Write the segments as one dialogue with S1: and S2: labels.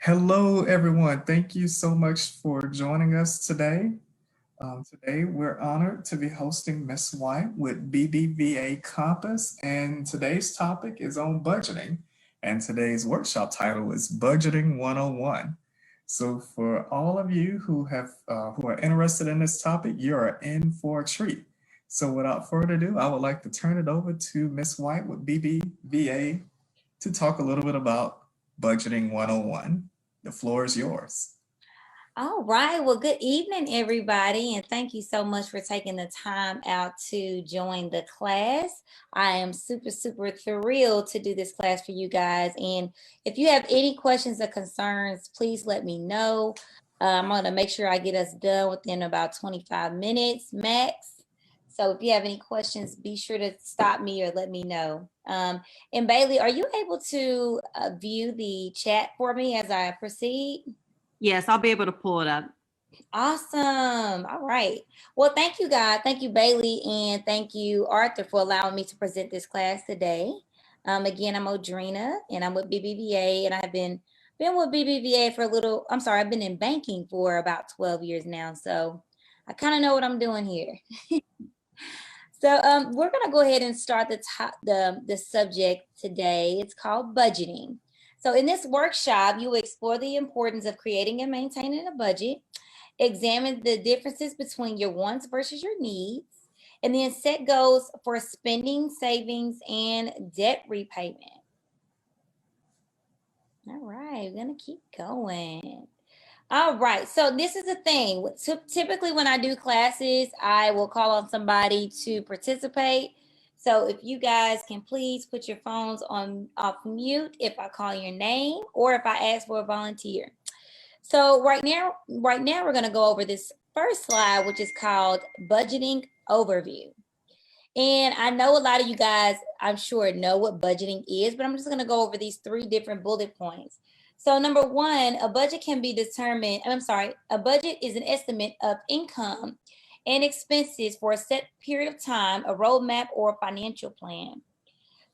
S1: Hello, everyone. Thank you so much for joining us today. Today, we're honored to be hosting Miss White with BBVA Compass, and today's topic is on budgeting. And today's workshop title is Budgeting 101. So, for all of you who are interested in this topic, you are in for a treat. So, without further ado, I would like to turn it over to Miss White with BBVA to talk a little bit about Budgeting 101. The floor is yours.
S2: All right. Well, good evening, everybody, and thank you so much for taking the time out to join the class. I am super thrilled to do this class for you guys. And if you have any questions or concerns, please let me know. I'm going to make sure I get us done within about 25 minutes max. So if you have any questions, be sure to stop me or let me know. And Bailey, are you able to view the chat for me as I proceed?
S3: Yes, I'll be able to pull it up.
S2: Awesome. All right. Well, thank you, God. Thank you, Bailey. And thank you, Arthur, for allowing me to present this class today. Again, I'm Audrina and I'm with BBVA, and I've been with BBVA for I've been in banking for about 12 years now. So I kind of know what I'm doing here. So we're going to go ahead and start the subject today. It's called budgeting. So in this workshop, you will explore the importance of creating and maintaining a budget, examine the differences between your wants versus your needs, and then set goals for spending, savings, and debt repayment. All right, we're gonna keep going. All right, so this is the thing. Typically when I do classes, I will call on somebody to participate. So if you guys can please put your phones off mute if I call your name or if I ask for a volunteer. So right now we're going to go over this first slide, which is called Budgeting Overview. And I know a lot of you guys, I'm sure, know what budgeting is, but I'm just going to go over these 3 different bullet points. So number 1, a budget can be determined, a budget is an estimate of income and expenses for a set period of time, a roadmap, or a financial plan.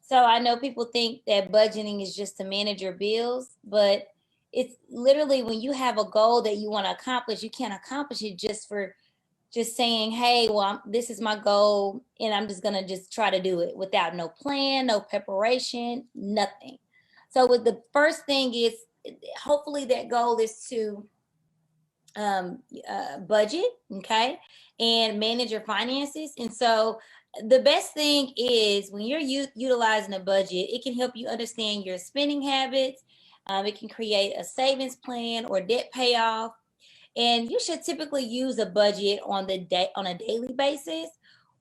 S2: So I know people think that budgeting is just to manage your bills, but it's literally when you have a goal that you want to accomplish, you can't accomplish it just saying, hey, well, this is my goal, and I'm just going to just try to do it without no plan, no preparation, nothing. So with the first thing is, hopefully that goal is to budget, okay, and manage your finances. And so the best thing is when you're utilizing a budget, it can help you understand your spending habits. It can create a savings plan or debt payoff. And you should typically use a budget on a daily basis,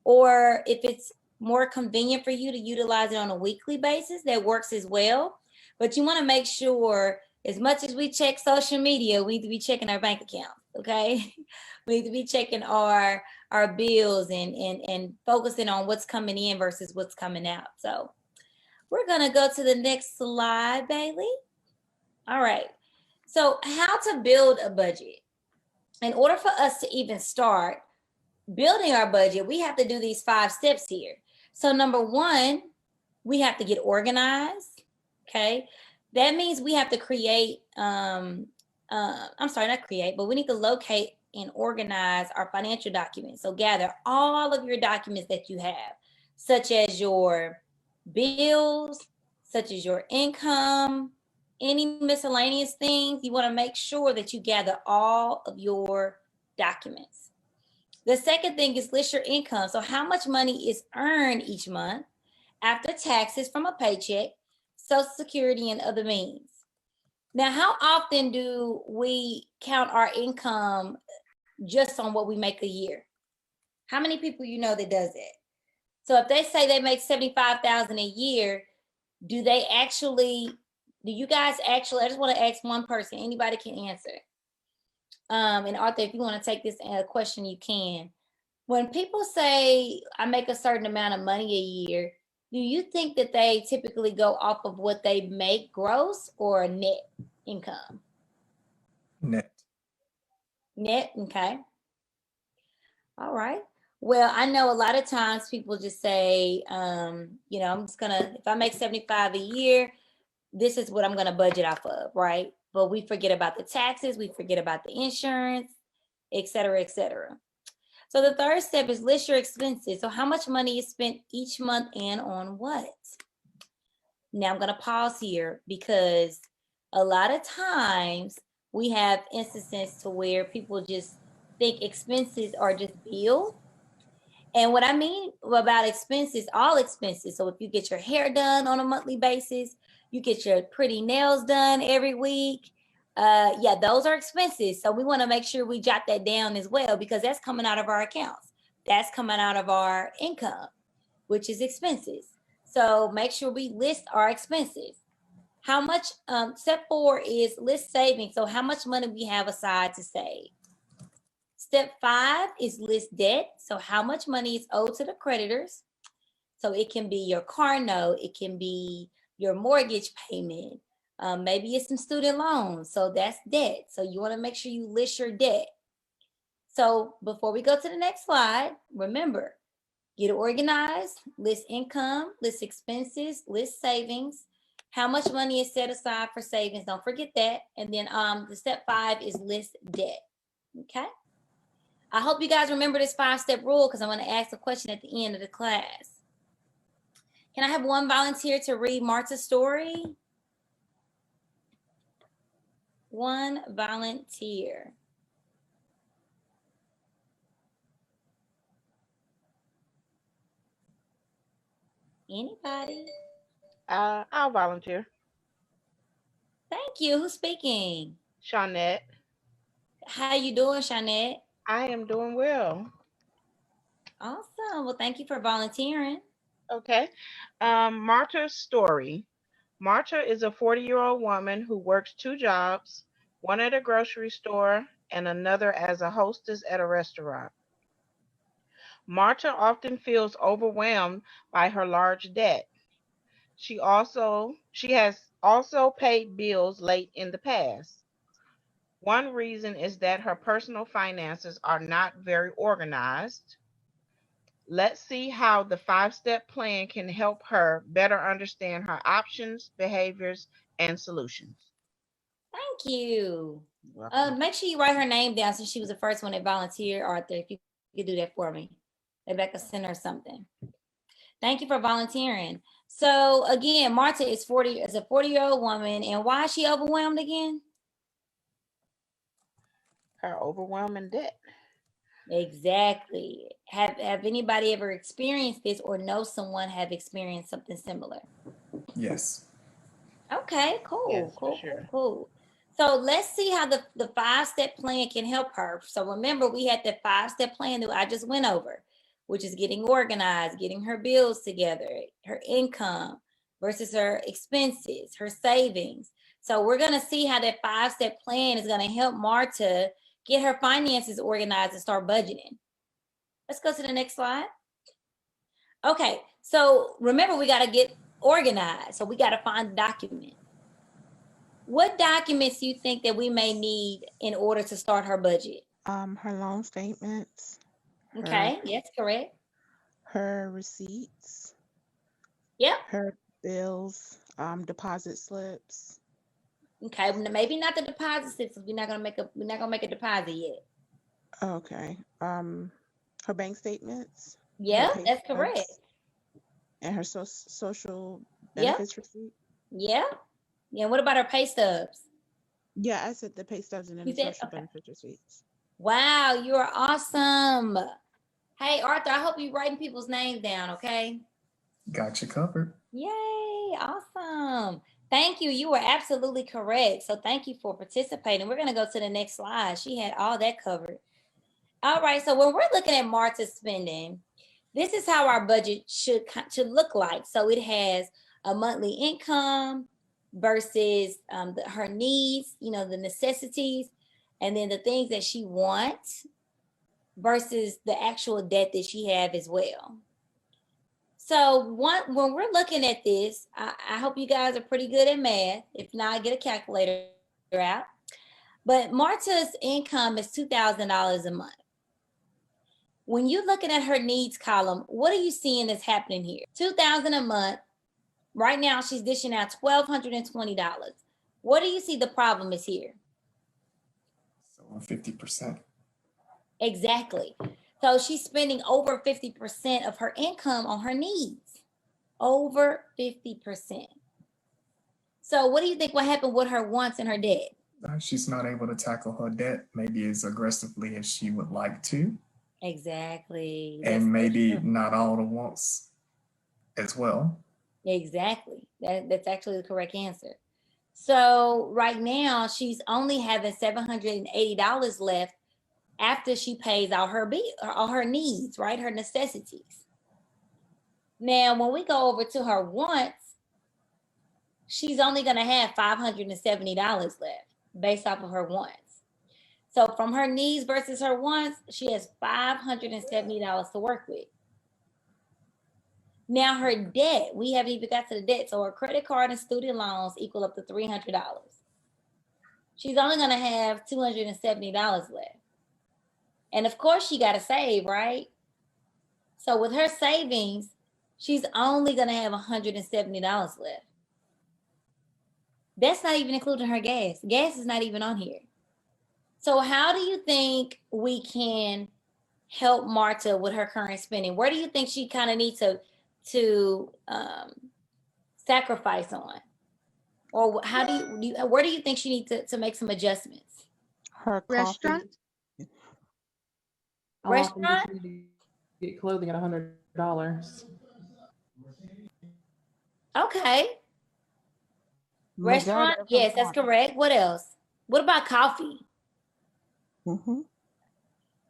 S2: or if it's more convenient for you to utilize it on a weekly basis, that works as well. But you want to make sure, as much as we check social media, we need to be checking our bank account, okay? We need to be checking our bills and focusing on what's coming in versus what's coming out. So we're going to go to the next slide, Bailey. All right. So how to build a budget. In order for us to even start building our budget, we have to do these 5 steps here. So number 1, we have to get organized, okay? That means we have to create, we need to locate and organize our financial documents. So gather all of your documents that you have, such as your bills, such as your income, any miscellaneous things. You want to make sure that you gather all of your documents. The second thing is list your income. So how much money is earned each month after taxes from a paycheck, Social Security, and other means. Now, how often do we count our income just on what we make a year? How many people you know that does that? So if they say they make $75,000 a year, do you guys actually, I just want to ask one person, anybody can answer. And Arthur, if you want to take this question, you can. When people say I make a certain amount of money a year, do you think that they typically go off of what they make gross or net income?
S1: Net.
S2: Net, okay. All right. Well, I know a lot of times people just say, I'm just if I make 75 a year, this is what I'm going to budget off of, right? but we forget about the taxes, we forget about the insurance, et cetera, et cetera. So the third step is list your expenses. So how much money is spent each month and on what? Now I'm going to pause here because a lot of times we have instances to where people just think expenses are just bills. And what I mean about expenses, all expenses. So if you get your hair done on a monthly basis, you get your pretty nails done every week. Yeah, those are expenses. So we want to make sure we jot that down as well, because that's coming out of our accounts. That's coming out of our income, which is expenses. So make sure we list our expenses. How much, step 4 is list savings. So how much money we have aside to save. Step 5 is list debt. So how much money is owed to the creditors. So it can be your car note, it can be your mortgage payment, maybe it's some student loans. So that's debt. So you want to make sure you list your debt. So before we go to the next slide, remember, get organized, list income, list expenses, list savings. How much money is set aside for savings? Don't forget that. And then the step 5 is list debt. Okay. I hope you guys remember this 5-step rule, because I'm going to ask a question at the end of the class. Can I have one volunteer to read Marta's story? One volunteer. Anybody?
S4: I'll volunteer.
S2: Thank you. Who's speaking?
S4: Shawnette.
S2: How you doing, Shawnette?
S4: I am doing well.
S2: Awesome. Well, thank you for volunteering.
S4: Okay. Marta's story. Marta is a 40-year-old woman who works 2 jobs, one at a grocery store and another as a hostess at a restaurant. Marta often feels overwhelmed by her large debt. She has also paid bills late in the past. One reason is that her personal finances are not very organized. Let's see how the 5-step plan can help her better understand her options, behaviors, and solutions.
S2: Thank you.
S4: Welcome.
S2: Make sure you write her name down since she was the first one that volunteered, Arthur, if you could do that for me. Maybe I could send her something. Thank you for volunteering. So again, Marta is a 40-year-old woman, and why is she overwhelmed again?
S4: Her overwhelming debt.
S2: Exactly. Have anybody ever experienced this or know someone have experienced something similar?
S1: Yes.
S2: Okay, cool,
S4: Yes,
S2: cool,
S4: for sure.
S2: cool. So let's see how the 5-step plan can help her. So remember, we had the 5-step plan that I just went over, which is getting organized, getting her bills together, her income versus her expenses, her savings. So we're going to see how that 5-step plan is going to help Marta get her finances organized and start budgeting. Let's go to the next slide. Okay, so remember, we got to get organized. So we got to find the document. What documents do you think that we may need in order to start her budget?
S5: Her loan statements.
S2: Okay, yes, correct.
S5: Her receipts.
S2: Yep.
S5: Her bills, deposit slips.
S2: Okay, maybe not the deposit slips. We're not gonna make a deposit yet.
S5: Okay. Her bank statements.
S2: Yeah,
S5: pay
S2: that's
S5: stubs,
S2: correct.
S5: And her social
S2: Yep.
S5: benefits receipt.
S2: Yeah. Yeah. What about her pay stubs?
S5: Yeah, I said the pay stubs and then
S2: You
S5: the
S2: said?
S5: social
S2: Okay.
S5: benefits receipts.
S2: Wow, you are awesome. Hey, Arthur, I hope you're writing people's names down, okay?
S1: Got you covered.
S2: Yay, awesome. Thank you. You were absolutely correct. So thank you for participating. We're going to go to the next slide. She had all that covered. All right, so when we're looking at Marta's spending, this is how our budget should look like. So it has a monthly income versus her needs, the necessities, and then the things that she wants versus the actual debt that she have as well. So when we're looking at this, I hope you guys are pretty good at math. If not, get a calculator out. But Marta's income is $2,000 a month. When you're looking at her needs column, what are you seeing that's happening here? $2,000 a month. Right now, she's dishing out $1,220. What do you see the problem is here?
S1: So 50%.
S2: Exactly. So she's spending over 50% of her income on her needs. Over 50%. So what do you think will happen with her wants and her debt?
S1: She's not able to tackle her debt maybe as aggressively as she would like to,
S2: Exactly. That's
S1: and maybe
S2: true.
S1: not all the wants as well.
S2: Exactly. That's actually the correct answer. So right now she's only having $780 left after she pays all her all her needs, right? Her necessities. Now, when we go over to her wants, she's only going to have $570 left based off of her wants. So from her needs versus her wants, she has $570 to work with. Now her debt, we haven't even got to the debt. So her credit card and student loans equal up to $300. She's only going to have $270 left. And of course she got to save, right? So with her savings, she's only going to have $170 left. That's not even including her gas. Gas is not even on here. So how do you think we can help Marta with her current spending? Where do you think she kind of needs to sacrifice on? Or how do you where do you think she needs to make some adjustments?
S5: Her
S4: Restaurant?
S5: coffee.
S6: How often does
S2: Restaurant?
S6: she need to get clothing at $100?
S2: Okay. Restaurant?
S5: Majority of her
S2: Yes, that's
S5: wants.
S2: correct. What else? What about coffee?
S5: Mm-hmm.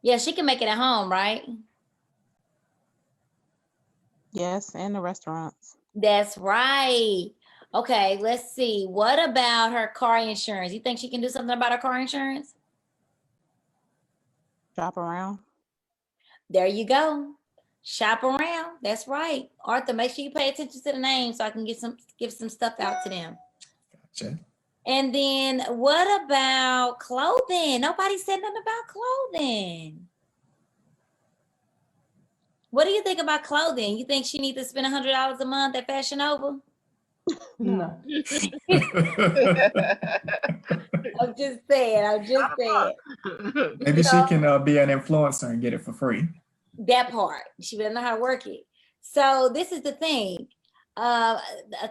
S2: Yeah, she can make it at home, right?
S5: Yes, and the restaurants.
S2: That's right. Okay, let's see. What about her car insurance? You think she can do something about her car insurance?
S5: Shop around.
S2: There you go. Shop around. That's right. Arthur, make sure you pay attention to the names so I can give some stuff out to them.
S1: Gotcha.
S2: And then what about clothing? Nobody said nothing about clothing. What do you think about clothing? You think she needs to spend $100 a month at Fashion Nova?
S6: No.
S2: I'm just saying.
S1: Maybe she can be an influencer and get it for free.
S2: That part. She better know how to work it. So this is the thing. A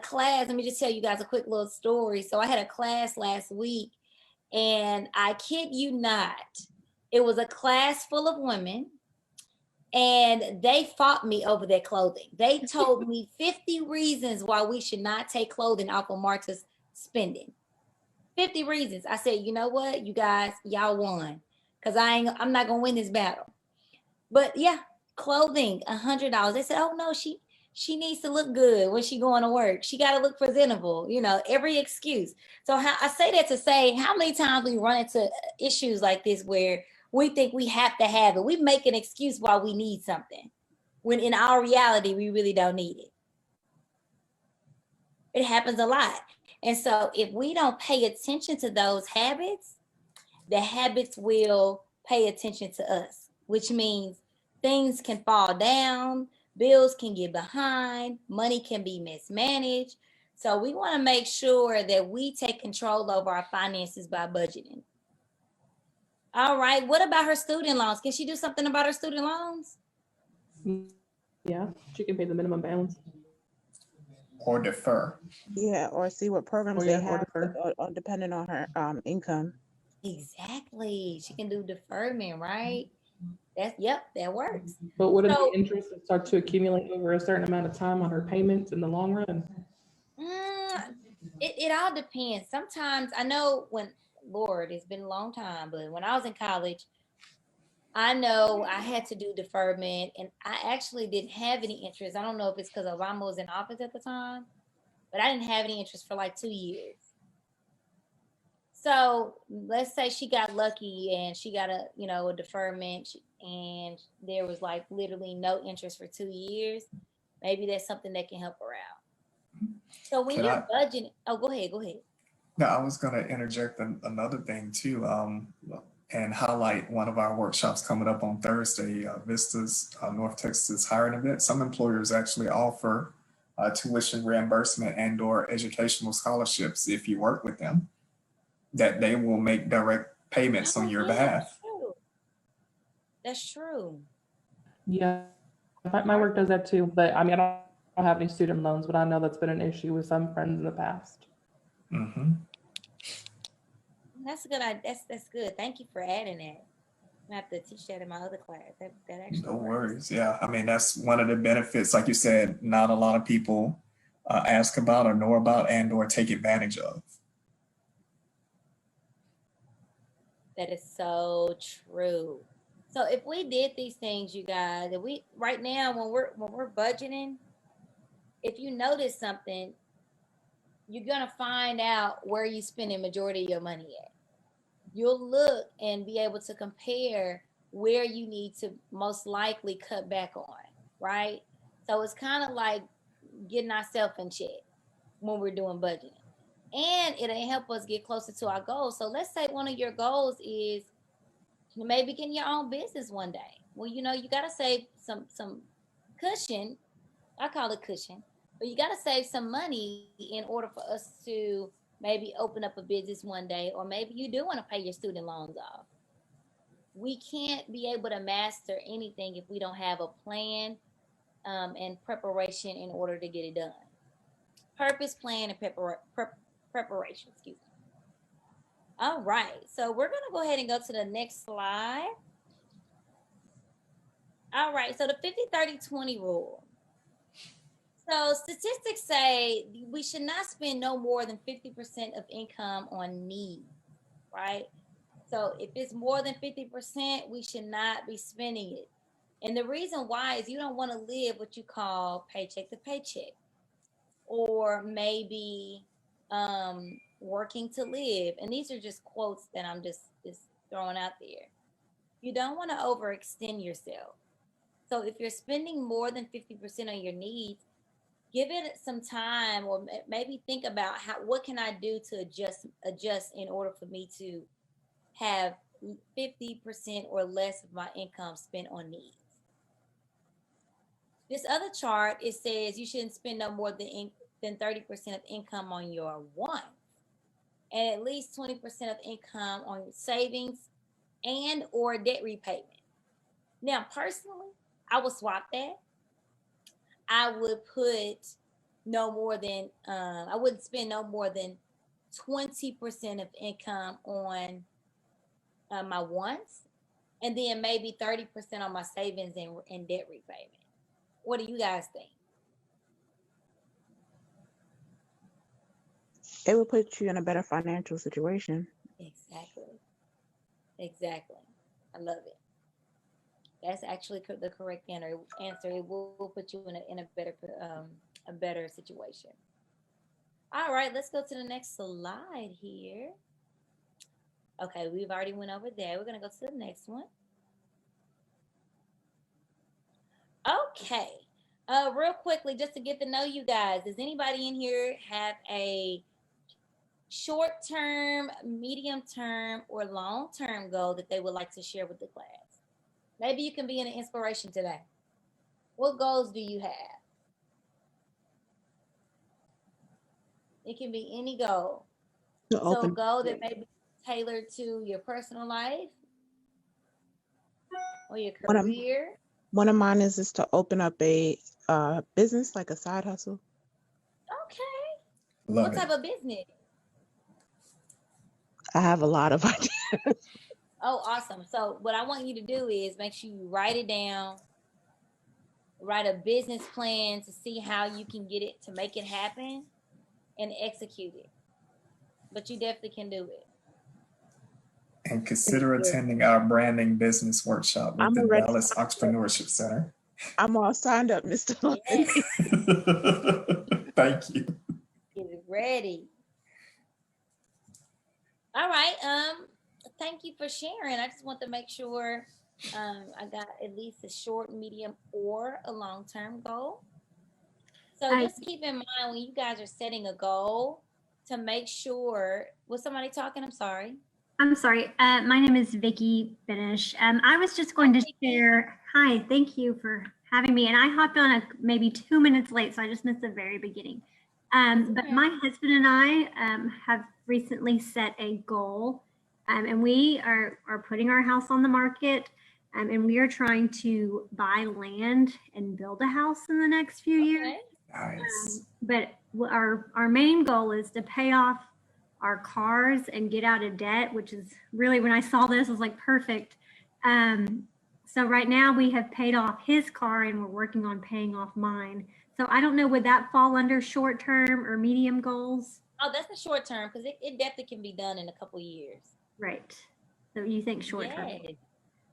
S2: class, let me just tell you guys a quick little story. So I had a class last week, and I kid you not, it was a class full of women, and they fought me over their clothing. They told me 50 reasons why we should not take clothing off of Marta's spending. 50 reasons. I said, you know what, you guys, y'all won, because I'm not gonna win this battle. But yeah, clothing, $100. They said, oh no, she needs to look good when she going to work. She got to look presentable, every excuse. So I say that to say, how many times we run into issues like this where we think we have to have it. We make an excuse why we need something, when in our reality, we really don't need it. It happens a lot. And so if we don't pay attention to those habits, the habits will pay attention to us, which means things can fall down, bills can get behind, money can be mismanaged. So we want to make sure that we take control over our finances by budgeting. All right. What about her student loans? Can she do something about her student loans?
S6: Yeah, she can pay the minimum balance.
S1: Or defer.
S5: Yeah, or see what programs
S6: Or
S5: they
S6: yeah, or
S5: have,
S6: defer.
S5: depending on her income.
S2: Exactly. She can do deferment, right? That works.
S6: But wouldn't
S2: So-
S6: the interest start to accumulate over a certain amount of time on her payments in the long run?
S2: It all depends. Sometimes I know Lord, it's been a long time, but when I was in college, I know I had to do deferment, and I actually didn't have any interest. I don't know if it's because Obama was in office at the time, but I didn't have any interest for like 2 years. So let's say she got lucky and she got a deferment, and there was like literally no interest for 2 years. Maybe that's something that can help her out. So when you're budgeting, go ahead.
S1: No, I was going to interject another thing too, and highlight one of our workshops coming up on Thursday, Vista's North Texas hiring event. Some employers actually offer tuition reimbursement and or educational scholarships if you work with them, that they will make direct payments on your behalf.
S2: True. That's true.
S6: Yeah, my work does that too, but I mean, I don't have any student loans, but I know that's been an issue with some friends in the past.
S1: Mm-hmm.
S2: That's a good. That's good. Thank you for adding that. I have to teach that in my other class. That actually
S1: No
S2: works.
S1: worries. Yeah, I mean, that's one of the benefits, like you said, not a lot of people ask about or know about and or take advantage of.
S2: That is so true. So if we did these things, you guys, if we right now when we're budgeting, if you notice something, you're gonna find out where you spending majority of your money at. You'll look and be able to compare where you need to most likely cut back on, right? So it's kind of like getting ourselves in check when we're doing budgeting. And it'll help us get closer to our goals. So let's say one of your goals is maybe getting your own business one day. Well, you know, you gotta save some cushion. I call it cushion, but you gotta save some money in order for us to maybe open up a business one day, or maybe you do want to pay your student loans off. We can't be able to master anything if we don't have a plan and preparation in order to get it done. Purpose, plan, and preparation. Excuse me. All right, so we're gonna go ahead and go to the next slide. All right, so the 50-30-20 rule. So statistics say we should not spend no more than 50% of income on needs, right? So if it's more than 50%, we should not be spending it. And the reason why is you don't want to live what you call paycheck to paycheck, or maybe working to live. And these are just quotes that I'm just throwing out there. You don't want to overextend yourself. So if you're spending more than 50% on your needs, give it some time, or maybe think about what can I do to adjust in order for me to have 50% or less of my income spent on needs. This other chart, it says you shouldn't spend no more than 30% of income on your wants, and at least 20% of income on your savings and or debt repayment. Now, personally, I would swap that. I would put no more than I wouldn't spend no more than 20% of income on my wants, and then maybe 30% on my savings and debt repayment. What do you guys think?
S5: It would put you in a better financial situation.
S2: Exactly. I love it. That's actually the correct answer. It will put you in a better situation. All right, let's go to the next slide here. Okay, we've already went over there. We're gonna go to the next one. Okay. Real quickly, just to get to know you guys, does anybody in here have a short-term, medium-term, or long-term goal that they would like to share with the class? Maybe you can be an inspiration today. What goals do you have? It can be any goal. So a goal that may be tailored to your personal life or your career.
S5: One of mine is to open up a business, like a side hustle.
S2: Okay.
S1: Love
S2: what type of business?
S5: I have a lot of ideas.
S2: Oh, awesome. So what I want you to do is make sure you write it down, write a business plan to see how you can get it to make it happen and execute it. But you definitely can do it.
S1: And consider attending our branding business workshop with the Dallas Entrepreneurship Center.
S5: I'm all signed up, Mr.
S2: Yes.
S1: Thank you.
S2: Get ready. All right. Thank you for sharing. I just want to make sure I got at least a short, medium, or a long-term goal. So just keep in mind when you guys are setting a goal to make sure. Was somebody talking? I'm sorry.
S7: I'm sorry. My name is Vicki Benish. I was just going to share. Hi, thank you for having me. And I hopped on maybe 2 minutes late, so I just missed the very beginning. But
S2: okay.
S7: my husband and I have recently set a goal, and we are putting our house on the market, and we are trying to buy land and build a house in the next few years.
S2: Okay.
S1: Nice.
S7: But our main goal is to pay off our cars and get out of debt, which is really, when I saw this, I was like, perfect. So right now we have paid off his car and we're working on paying off mine. So I don't know, would that fall under short-term or medium goals?
S2: Oh, that's the short term, because it definitely can be done in a couple years.
S7: Right. So you think short-term?
S2: Yes.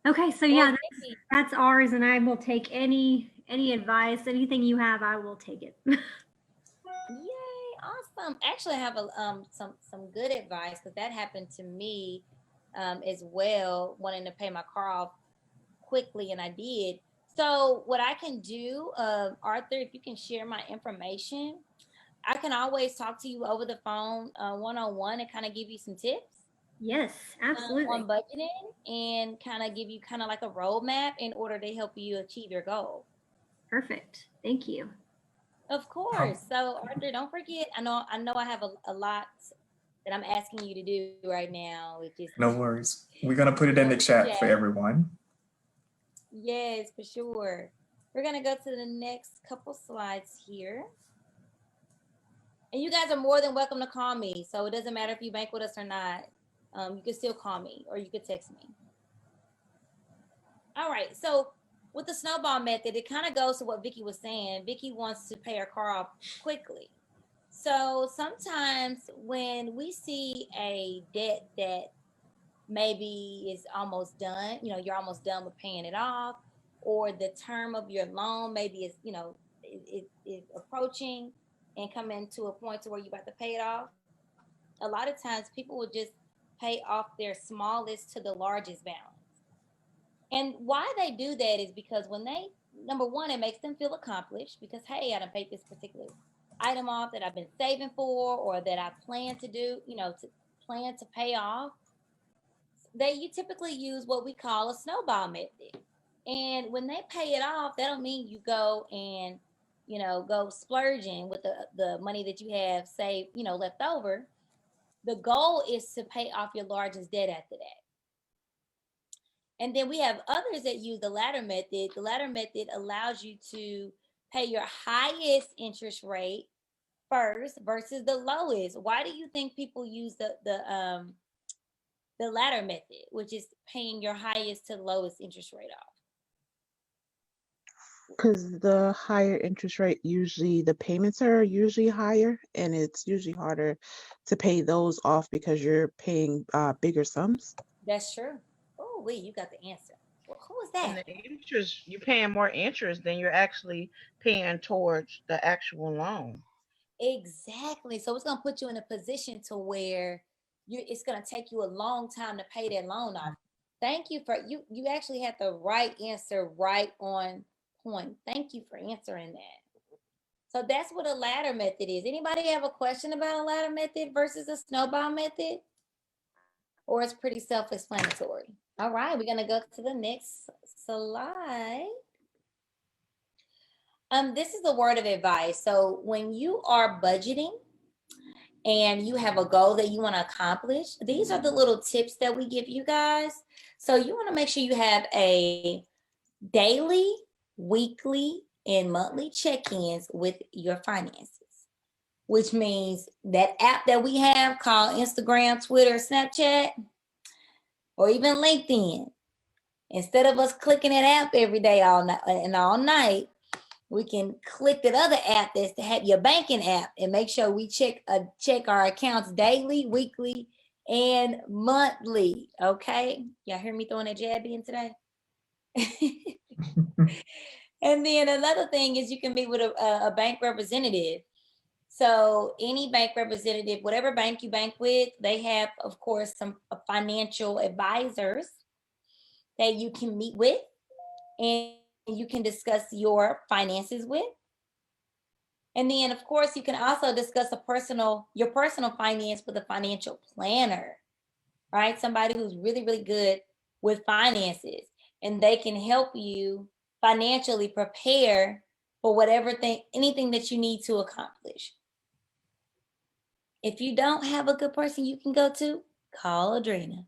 S7: Okay, so
S2: Well,
S7: yeah,
S2: maybe-
S7: that's ours, and I will take any advice, anything you have, I will take it.
S2: Yay, awesome. Actually, I have some good advice, because that happened to me as well, wanting to pay my car off quickly, and I did. So what I can do, Arthur, if you can share my information, I can always talk to you over the phone, one-on-one, and kind of give you some tips
S7: Yes, absolutely.
S2: on budgeting, and kind of give you kind of like a roadmap in order to help you achieve your goal.
S7: Perfect. Thank you.
S2: Of course. So Arthur, don't forget, I know I have a lot that I'm asking you to do right now, which is
S1: No worries. We're going to put it in the chat for everyone.
S2: Yes, for sure. We're going to go to the next couple slides here. And you guys are more than welcome to call me. So it doesn't matter if you bank with us or not. You can still call me or you could text me. All right. So with the snowball method, it kind of goes to what Vicki was saying. Vicki wants to pay her car off quickly. So sometimes when we see a debt that maybe is almost done, you're almost done with paying it off, or the term of your loan maybe is, is approaching and coming to a point to where you're about to pay it off. A lot of times people will just pay off their smallest to the largest balance. And why they do that is because when they, number one, it makes them feel accomplished because, hey, I done paid this particular item off that I've been saving for, or that I plan to do, to plan to pay off. You typically use what we call a snowball method. And when they pay it off, that don't mean you go and, go splurging with the money that you have saved, left over. The goal is to pay off your largest debt after that. And then we have others that use the ladder method. The ladder method allows you to pay your highest interest rate first versus the lowest. Why do you think people use the ladder method, which is paying your highest to lowest interest rate off?
S5: Because the higher interest rate, usually the payments are usually higher, and it's usually harder to pay those off because you're paying bigger sums.
S2: That's true. Oh, wait, you got the answer. Well, who was that?
S4: And the interest, you're paying more interest than you're actually paying towards the actual loan.
S2: Exactly. So it's going to put you in a position to where it's going to take you a long time to pay that loan off. Thank you for you actually had the right answer right on point. Thank you for answering that. So that's what a ladder method is. Anybody have a question about a ladder method versus a snowball method? Or it's pretty self-explanatory. All right, we're going to go to the next slide. This is a word of advice. So when you are budgeting and you have a goal that you want to accomplish, these are the little tips that we give you guys. So you want to make sure you have a daily, weekly, and monthly check-ins with your finances, which means that app that we have called Instagram, Twitter, Snapchat, or even LinkedIn. Instead of us clicking that app every day all night, we can click that other app that's to have your banking app and make sure we check our accounts daily, weekly, and monthly. Okay, y'all hear me throwing that jab in today? And then another thing is you can meet with a bank representative. So any bank representative, whatever bank you bank with, they have, of course, some financial advisors that you can meet with and you can discuss your finances with. And then, of course, you can also discuss your personal finance with a financial planner, right? Somebody who's really, really good with finances, and they can help you financially prepare for anything that you need to accomplish. If you don't have a good person you can go to, call Adrena.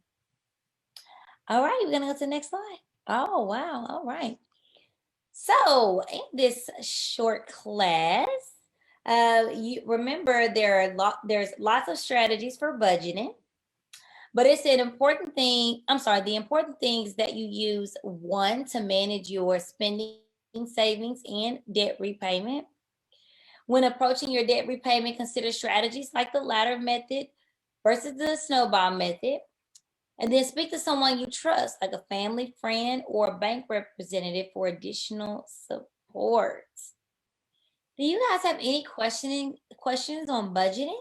S2: All right, we're gonna go to the next slide. Oh, wow, all right. So in this short class, you remember there's lots of strategies for budgeting, but it's an important thing. The important things that you use: one, to manage your spending, savings, and debt repayment. When approaching your debt repayment, consider strategies like the ladder method versus the snowball method. And then speak to someone you trust, like a family, friend, or a bank representative for additional support. Do you guys have any questions on budgeting?